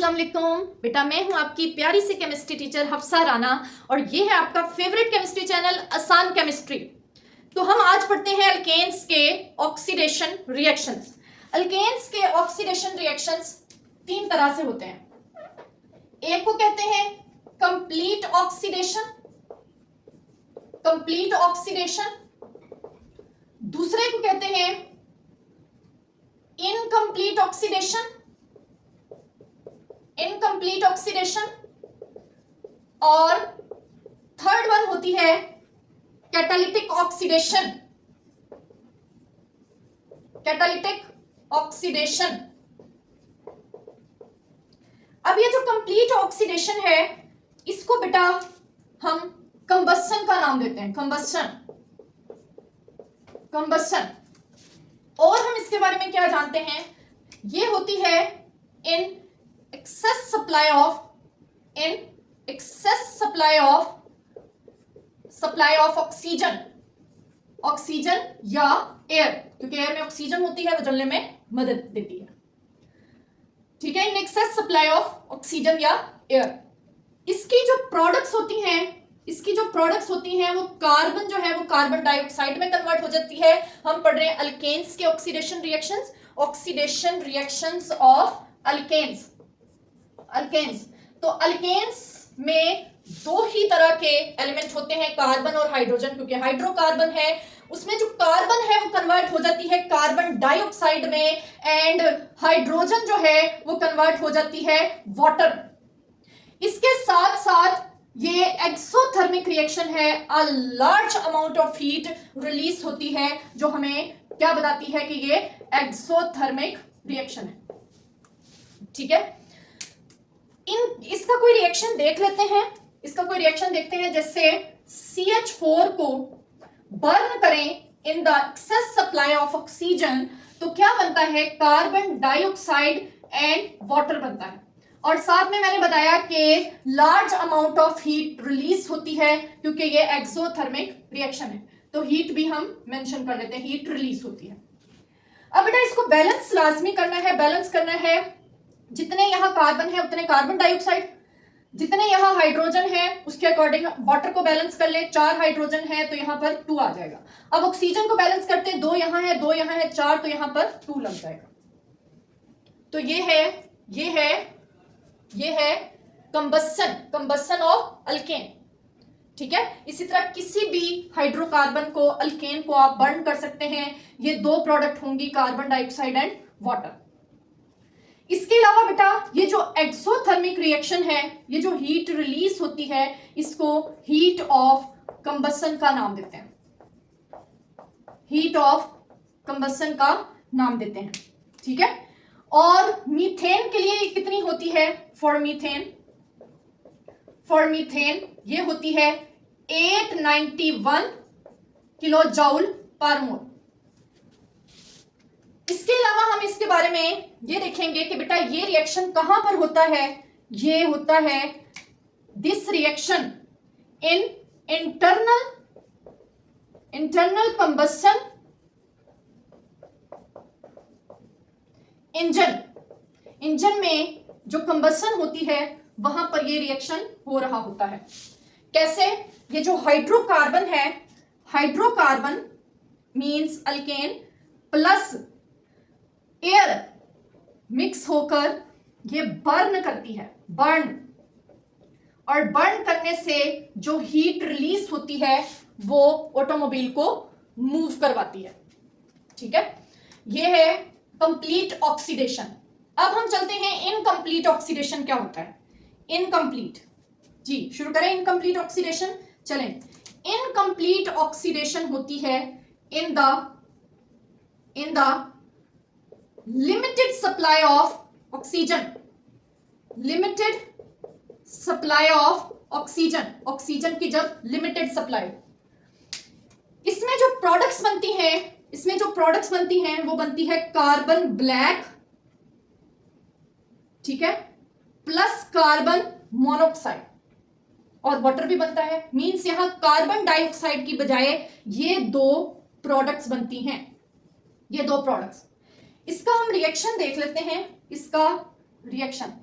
अस्सलाम वालेकुम बेटा, मैं हूं आपकी प्यारी सी केमिस्ट्री टीचर हफ्सा राना और ये है आपका favourite chemistry channel Aasan chemistry. तो हम आज पढ़ते हैं अल्केन्स के ऑक्सीडेशन रिएक्शंस। अल्केन्स के ऑक्सीडेशन रिएक्शंस तीन तरह से होते हैं। एक को कहते हैं कंप्लीट ऑक्सीडेशन, कंप्लीट ऑक्सीडेशन। दूसरे को कहते हैं इनकम्प्लीट ऑक्सीडेशन, इनकम्प्लीट ऑक्सीडेशन। और थर्ड वन होती है कैटालिटिक ऑक्सीडेशन, कैटालिटिक ऑक्सीडेशन। अब ये जो कंप्लीट ऑक्सीडेशन है इसको बेटा हम कंबस्शन का नाम देते हैं, कंबस्शन, कंबस्शन। और हम इसके बारे में क्या जानते हैं, ये होती है इन excess supply of ऑक्सीजन या एयर, क्योंकि एयर में ऑक्सीजन होती है वो जलने में मदद देती है। ठीक है, in excess supply of oxygen या एयर। इसकी जो प्रोडक्ट्स होती हैं, इसकी जो प्रोडक्ट्स होती हैं वो कार्बन जो है वो कार्बन डाइऑक्साइड में कन्वर्ट हो जाती है। हम पढ़ रहे हैं अल्केन्स के oxidation reactions, oxidation reactions of alkenes. Alkenes, तो अल्केन्स में दो ही तरह के एलिमेंट होते हैं, कार्बन और हाइड्रोजन। क्योंकि हाइड्रोकार्बन है उसमें जो कार्बन है वो कन्वर्ट हो जाती है कार्बन डाइऑक्साइड में, एंड हाइड्रोजन जो है वो कन्वर्ट हो जाती है वाटर। इसके साथ साथ ये एक्सोथर्मिक रिएक्शन है, a large amount of heat release होती है जो हमें क्या बताती है कि ये एक्सोथर्मिक रिएक्शन है। ठीक है, इसका कोई रिएक्शन देख लेते हैं, इसका कोई रिएक्शन देखते हैं। जैसे CH4 को बर्न करें in the excess supply of oxygen तो क्या बनता है, कार्बन डाइऑक्साइड एंड वाटर बनता है। और साथ में मैंने बताया कि large amount of heat release होती है क्योंकि ये एक्सोथर्मिक रिएक्शन है, तो हीट भी हम मेंशन कर लेते हैं, हीट रिलीज होती है। अब बेटा इसको बैलेंस लाजमी करना है, बैलेंस करना है। जितने यहां कार्बन है उतने कार्बन डाइऑक्साइड, जितने यहां हाइड्रोजन है उसके अकॉर्डिंग वाटर को बैलेंस कर ले। 4 हाइड्रोजन है तो यहां पर 2 आ जाएगा। अब ऑक्सीजन को बैलेंस करते हैं, 2 यहां है 2 यहां है 4, तो यहां पर 2 लग जाएगा। तो ये है कंबस्शन, कंबस्शन ऑफ अल्केन। ठीक है, इसी तरह किसी भी हाइड्रोकार्बन को, अल्केन को आप बर्न कर सकते हैं। ये 2 प्रोडक्ट होंगी, कार्बन डाइऑक्साइड एंड वाटर। इसके अलावा बेटा ये जो एक्सोथर्मिक रिएक्शन है, ये जो हीट रिलीज होती है, इसको हीट ऑफ कंबस्शन का नाम देते हैं, हीट ऑफ कंबस्शन का नाम देते हैं। ठीक है, और मीथेन के लिए कितनी होती है, फॉर मीथेन ये होती है 891 किलो जूल पर मोल। इसके अलावा हम इसके बारे में ये देखेंगे कि बेटा ये रिएक्शन कहां पर होता है, ये होता है this reaction in internal combustion engine में जो कंबस्शन होती है वहां पर ये रिएक्शन हो रहा होता है। कैसे, ये जो हाइड्रोकार्बन है, hydrocarbon means alkane plus air mix होकर ये बर्न करती है, बर्न। और बर्न करने से जो हीट रिलीज होती है वो ऑटोमोबाइल को मूव करवाती है। ठीक है, ये है कंप्लीट ऑक्सीडेशन। अब हम चलते हैं इनकम्प्लीट ऑक्सीडेशन क्या होता है। इनकम्प्लीट, जी शुरू करें इनकम्प्लीट ऑक्सीडेशन। चलें, इनकम्प्लीट ऑक्सीडेशन होती है in the limited supply of oxygen, limited supply of oxygen, oxygen की जब लिमिटेड सप्लाई। इसमें जो प्रोडक्ट्स बनती हैं वो बनती है कार्बन ब्लैक, ठीक है, प्लस कार्बन मोनोऑक्साइड, और वाटर भी बनता है। मींस यहां कार्बन डाइऑक्साइड की बजाय ये 2 प्रोडक्ट्स बनती हैं, ये 2 प्रोडक्ट्स। इसका हम रिएक्शन देख लेते हैं, इसका रिएक्शन।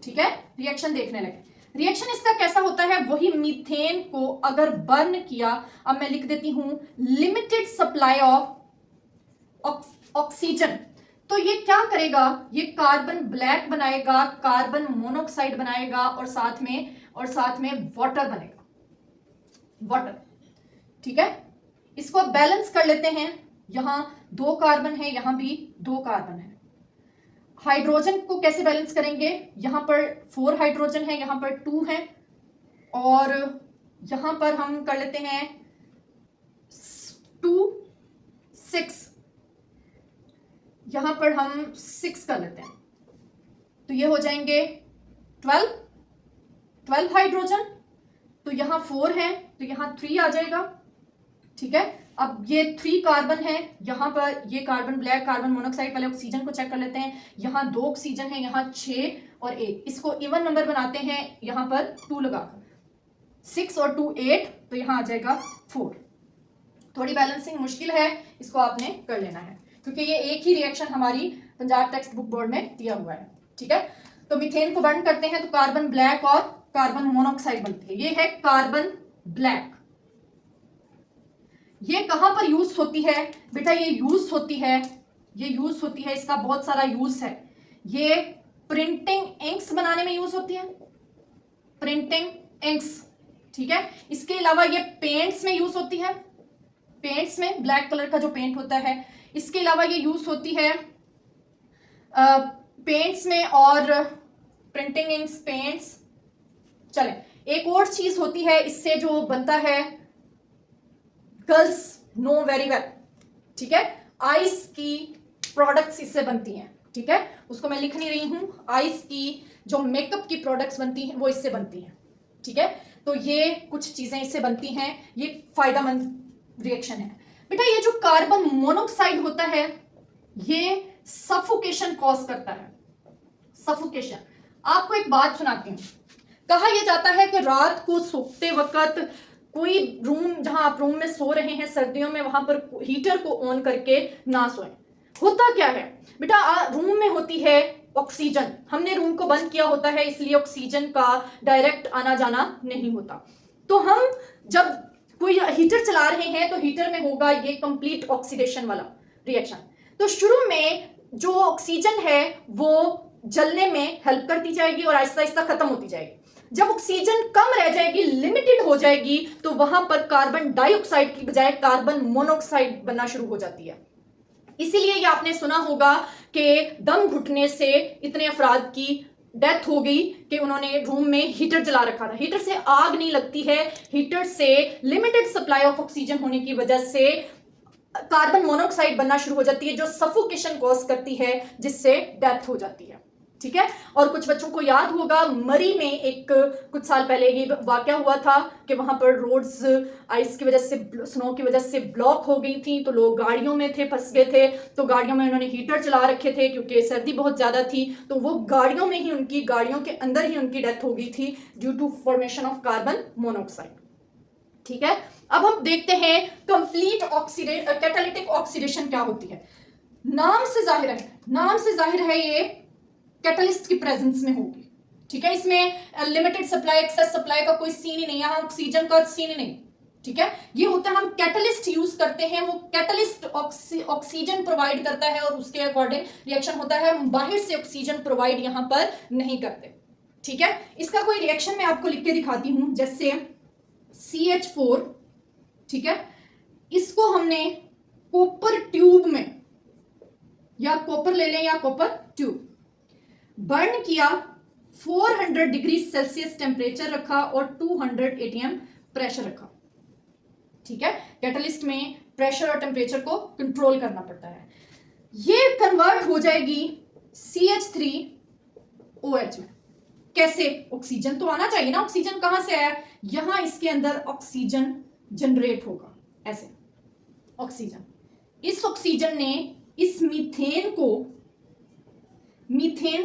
ठीक है, रिएक्शन देखने लगे। रिएक्शन इसका कैसा होता है, वही मीथेन को अगर बर्न किया, अब मैं लिख देती हूं लिमिटेड सप्लाई ऑफ ऑक्सीजन, तो ये क्या करेगा, ये कार्बन ब्लैक बनाएगा, कार्बन मोनोऑक्साइड बनाएगा और साथ में वाटर बनेगा, वाटर। ठीक है, इसको बैलेंस कर लेते हैं। यहां 2 कार्बन है, यहां भी 2 कार्बन है। हाइड्रोजन को कैसे बैलेंस करेंगे, यहां पर 4 हाइड्रोजन है, यहां पर 2 है, और यहां पर हम कर लेते हैं 2 6, यहां पर हम 6 कर लेते हैं, तो ये हो जाएंगे 12 हाइड्रोजन, तो यहां 4 है तो यहां 3 आ जाएगा। ठीक है, अब ये 3 कार्बन है, यहां पर ये कार्बन ब्लैक, कार्बन मोनोऑक्साइड, पहले ऑक्सीजन को चेक कर लेते हैं। यहां 2 ऑक्सीजन है, यहां 6 और 1, इसको इवन नंबर बनाते हैं, यहां पर 2 लगाकर, 6 और 2 8, तो यहां आ जाएगा 4। थोड़ी बैलेंसिंग मुश्किल है, इसको आपने कर लेना है क्योंकि ये एक ही रिएक्शन हमारी पंजाब टेक्स्ट बुक बोर्ड में दिया हुआ है। ठीक है, तो मीथेन को बर्न करते हैं तो कार्बन ब्लैक और कार्बन मोनोऑक्साइड बनती है। ये है कार्बन ब्लैक। ये कहां पर यूज होती है बेटा, ये यूज होती है, इसका बहुत सारा यूज है। ये प्रिंटिंग इंक्स बनाने में यूज होती है, प्रिंटिंग इंक्स। ठीक है, इसके अलावा ये पेंट्स में यूज होती है, पेंट्स में ब्लैक कलर का जो पेंट होता है, इसके अलावा ये यूज होती है पेंट्स में और प्रिंटिंग इंक्स, पेंट्स। चले, एक और चीज होती है इससे जो बनता है, गर्ल्स नो वेरी वेल। ठीक है, आइस की प्रोडक्ट्स इससे बनती हैं। ठीक है, उसको मैं लिख नहीं रही हूं, आइस की जो मेकअप की प्रोडक्ट्स बनती हैं वो इससे बनती हैं। ठीक है, तो ये कुछ चीजें इससे बनती हैं, ये फायदेमंद रिएक्शन है बेटा। ये जो कार्बन मोनोऑक्साइड होता है ये सफोकेशन कॉज करता है, सफोकेशन। आपको एक बात सुनाती हूं, कहा यह जाता है कि रात को सोते वक्त कोई रूम, जहां आप रूम में सो रहे हैं सर्दियों में, वहां पर हीटर को ऑन करके ना सोएं। होता क्या है बेटा, रूम में होती है ऑक्सीजन, हमने रूम को बंद किया होता है इसलिए ऑक्सीजन का डायरेक्ट आना जाना नहीं होता। तो हम जब कोई हीटर चला रहे हैं तो हीटर में होगा ये कंप्लीट ऑक्सीडेशन वाला रिएक्शन। तो शुरू में जो ऑक्सीजन है वो जलने में हेल्प करती जाएगी और आहिस्ता आहिस्ता खत्म होती जाएगी। जब ऑक्सीजन कम रह जाएगी, लिमिटेड हो जाएगी, तो वहां पर कार्बन डाइऑक्साइड की बजाय कार्बन मोनोऑक्साइड बनना शुरू हो जाती है। इसीलिए ये आपने सुना होगा कि दम घुटने से इतने अफराद की डेथ हो गई कि उन्होंने रूम में हीटर जला रखा था। हीटर से आग नहीं लगती है, हीटर से लिमिटेड सप्लाई ऑफ ऑक्सीजन होने की वजह से कार्बन मोनोऑक्साइड बनना शुरू हो जाती है जो सफोकेशन कॉज करती है, जिससे डेथ हो जाती है। ठीक है, और कुछ बच्चों को याद होगा मरी में एक कुछ साल पहले ये वाकया हुआ था कि वहां पर रोड्स आइस की वजह से, स्नो की वजह से ब्लॉक हो गई थी, तो लोग गाड़ियों में थे, फंस गए थे। तो गाड़ियों में उन्होंने हीटर चला रखे थे क्योंकि सर्दी बहुत ज्यादा थी, तो वो गाड़ियों में ही उनकी, गाड़ियों के अंदर ही उनकी डेथ हो गई थी due to formation of carbon monoxide. ठीक है, अब हम देखते हैं कंप्लीट कैटालिटिक ऑक्सीडेशन क्या होती है। नाम से जाहिर है ये कैटलिस्ट की प्रेजेंस में होगी। ठीक है, इसमें लिमिटेड सप्लाई, एक्सेस सप्लाई का कोई सीन ही नहीं, यहाँ ऑक्सीजन का सीन ही नहीं। ठीक है, ये होता है हम कैटलिस्ट यूज करते हैं, वो कैटलिस्ट ऑक्सीजन प्रोवाइड करता है और उसके अकॉर्डिंग रिएक्शन होता है। हम बाहर से ऑक्सीजन प्रोवाइड यहां पर नहीं करते। ठीक है, इसका कोई रिएक्शन मैं आपको लिख के दिखाती हूं, जैसे CH4। ठीक है, इसको हमने कॉपर ट्यूब में, या कॉपर ले लें या कॉपर ट्यूब, बर्न किया, 400 डिग्री सेल्सियस टेम्परेचर रखा और 200 ATM प्रेशर रखा। ठीक है, कैटलिस्ट में प्रेशर और टेम्परेचर को कंट्रोल करना पड़ता है। ये कन्वर्ट हो जाएगी CH3OH में। कैसे? ऑक्सीजन तो आना चाहिए ना, ऑक्सीजन कहां से आया, यहां इसके अंदर ऑक्सीजन जनरेट होगा, ऐसे ऑक्सीजन। इस ऑक्सीजन ने इस मीथेन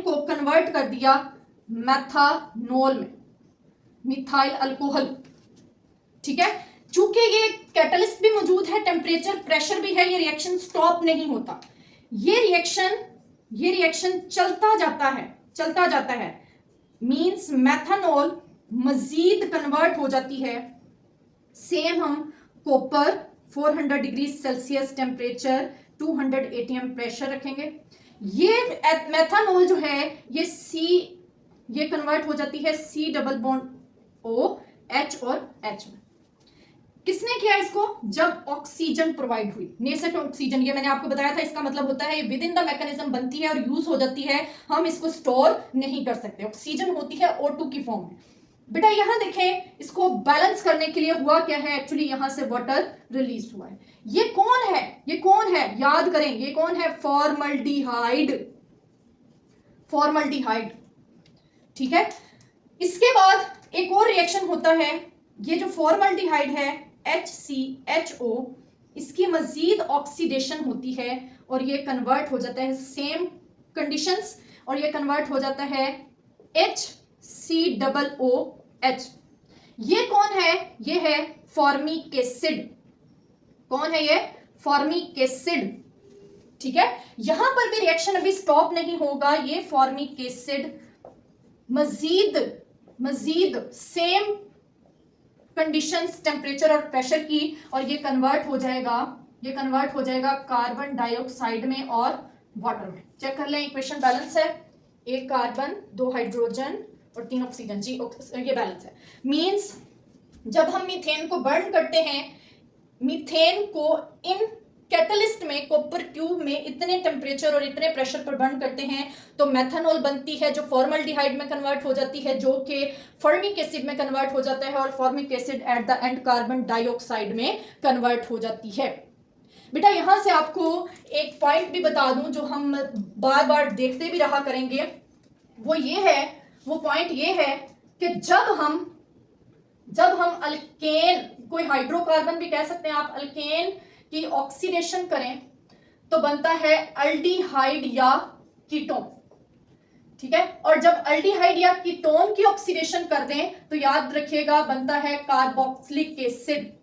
को कन्वर्ट कर दिया मेथानॉल में, मिथाइल अल्कोहल। ठीक है, चूंकि ये कैटलिस्ट भी मौजूद है, टेम्परेचर प्रेशर भी है, ये रिएक्शन स्टॉप नहीं होता, ये रिएक्शन चलता जाता है मींस मेथनॉल मजीद कन्वर्ट हो जाती है। सेम हम copper 400 degree Celsius temperature 200 ATM pressure रखेंगे। ये मेथनॉल जो है ये कन्वर्ट हो जाती है C double bond O H और H में। किसने किया इसको? जब ऑक्सीजन प्रोवाइड हुई, नेसेंट ऑक्सीजन, ये मैंने आपको बताया था, इसका मतलब होता है विद इन द मैकेनिज्म बनती है और यूज हो जाती है, हम इसको स्टोर नहीं कर सकते। ऑक्सीजन होती है O2 की फॉर्म में। बेटा यहां देखें, इसको बैलेंस करने के लिए हुआ क्या है, एक्चुअली यहां से वाटर रिलीज हुआ है। ये कौन है, याद करें, ये कौन है? फॉर्मल्डिहाइड। ठीक है। इसके बाद एक और रिएक्शन होता है, ये जो फॉर्मल्डिहाइड है HCHO, इसकी मजीद ऑक्सीडेशन होती है और ये कन्वर्ट हो जाता है सेम कंडीशंस, और ये कन्वर्ट हो जाता है HCOOH। ये कौन है? ये है फॉर्मिक एसिड। कौन है ये? Formic acid. ठीक है। यहां पर भी रिएक्शन अभी स्टॉप नहीं होगा। ये फॉर्मिक एसिड मजीद सेम कंडीशंस, टेम्परेचर और प्रेशर की, और ये कन्वर्ट हो जाएगा कार्बन डाइऑक्साइड में और वाटर में। चेक कर लें, इक्वेशन बैलेंस है, एक कार्बन, 2 हाइड्रोजन और 3 ऑक्सीजन। जी ये बैलेंस है। मींस जब हम मीथेन को बर्न करते हैं, मीथेन को इन कैटलिस्ट में, कॉपर ट्यूब में इतने टेम्परेचर और इतने प्रेशर पर बर्न करते हैं तो मेथनॉल बनती है, जो फॉर्मल्डिहाइड में कन्वर्ट हो जाती है, जो कि फॉर्मिक एसिड में कन्वर्ट हो जाता है, और formic acid at the end carbon dioxide में कन्वर्ट हो जाती है। बेटा यहां से आपको एक पॉइंट भी बता दूं जो हम बार बार देखते भी रहा करेंगे, वो पॉइंट ये है कि जब हम अल्केन, कोई हाइड्रोकार्बन भी कह सकते हैं आप, अल्केन की ऑक्सीडेशन करें तो बनता है अल्डिहाइड या कीटोन। ठीक है। और जब अल्डिहाइड या कीटोन की ऑक्सीडेशन कर दें तो याद रखिएगा बनता है कार्बोक्सिलिक एसिड।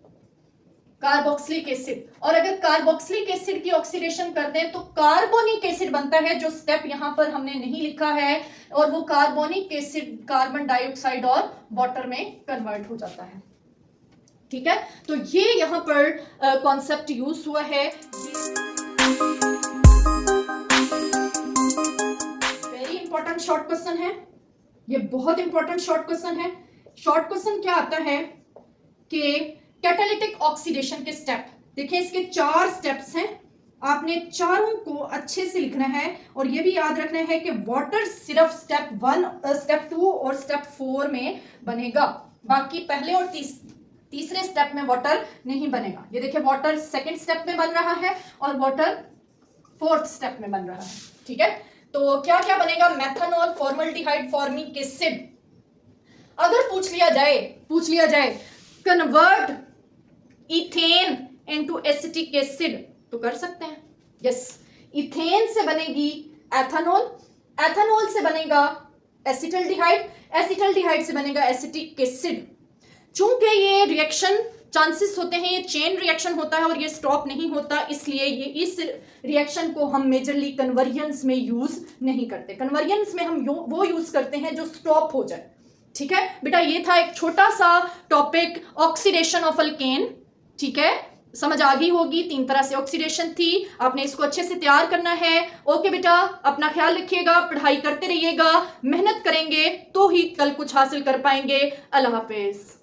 और अगर कार्बोक्सिलिक एसिड की ऑक्सीडेशन कर दें तो कार्बोनिक एसिड बनता है, जो स्टेप यहां पर हमने नहीं लिखा है, और वो कार्बोनिक एसिड कार्बन डाइऑक्साइड और वाटर में कन्वर्ट हो जाता है। ठीक है। तो ये यहां पर कॉन्सेप्ट यूज हुआ है। वेरी इंपॉर्टेंट शॉर्ट क्वेश्चन है, ये बहुत इंपॉर्टेंट शॉर्ट क्वेश्चन है। शॉर्ट क्वेश्चन क्या आता है कि कैटालिटिक ऑक्सीडेशन के स्टेप, देखिए इसके 4 स्टेप्स हैं, आपने चारों को अच्छे से लिखना है, और ये भी याद रखना है कि वाटर सिर्फ स्टेप 1, स्टेप 2 और स्टेप 4 में बनेगा, बाकी पहले और तीसरे स्टेप में वाटर नहीं बनेगा। ये देखिए वाटर सेकंड स्टेप में बन रहा है और वाटर 4th स्टेप में बन रहा है। ठीक है। तो क्या क्या बनेगा? Methanol, formaldehyde, formic acid. अगर पूछ लिया जाए convert ethane into acetic acid, तो कर सकते हैं। यस, इथेन से बनेगी एथेनॉल से बनेगा एसिटल्डिहाइड से बनेगा एसिटिक एसिड। चूंकि ये रिएक्शन चांसेस होते हैं, ये चेन रिएक्शन होता है और ये स्टॉप नहीं होता, इसलिए ये इस रिएक्शन को हम मेजरली कन्वर्जेंस में यूज नहीं करते। कन्वर्जेंस में हम वो यूज करते हैं जो स्टॉप हो जाए। ठीक है बेटा, ये था एक छोटा सा टॉपिक, ऑक्सीडेशन ऑफ अल्केन। ठीक है, समझ आ गई होगी, 3 तरह से ऑक्सीडेशन थी, आपने इसको अच्छे से तैयार करना है। ओके बेटा, अपना ख्याल रखिएगा, पढ़ाई करते रहिएगा, मेहनत करेंगे तो ही कल कुछ हासिल कर पाएंगे। अल्लाह हाफिज।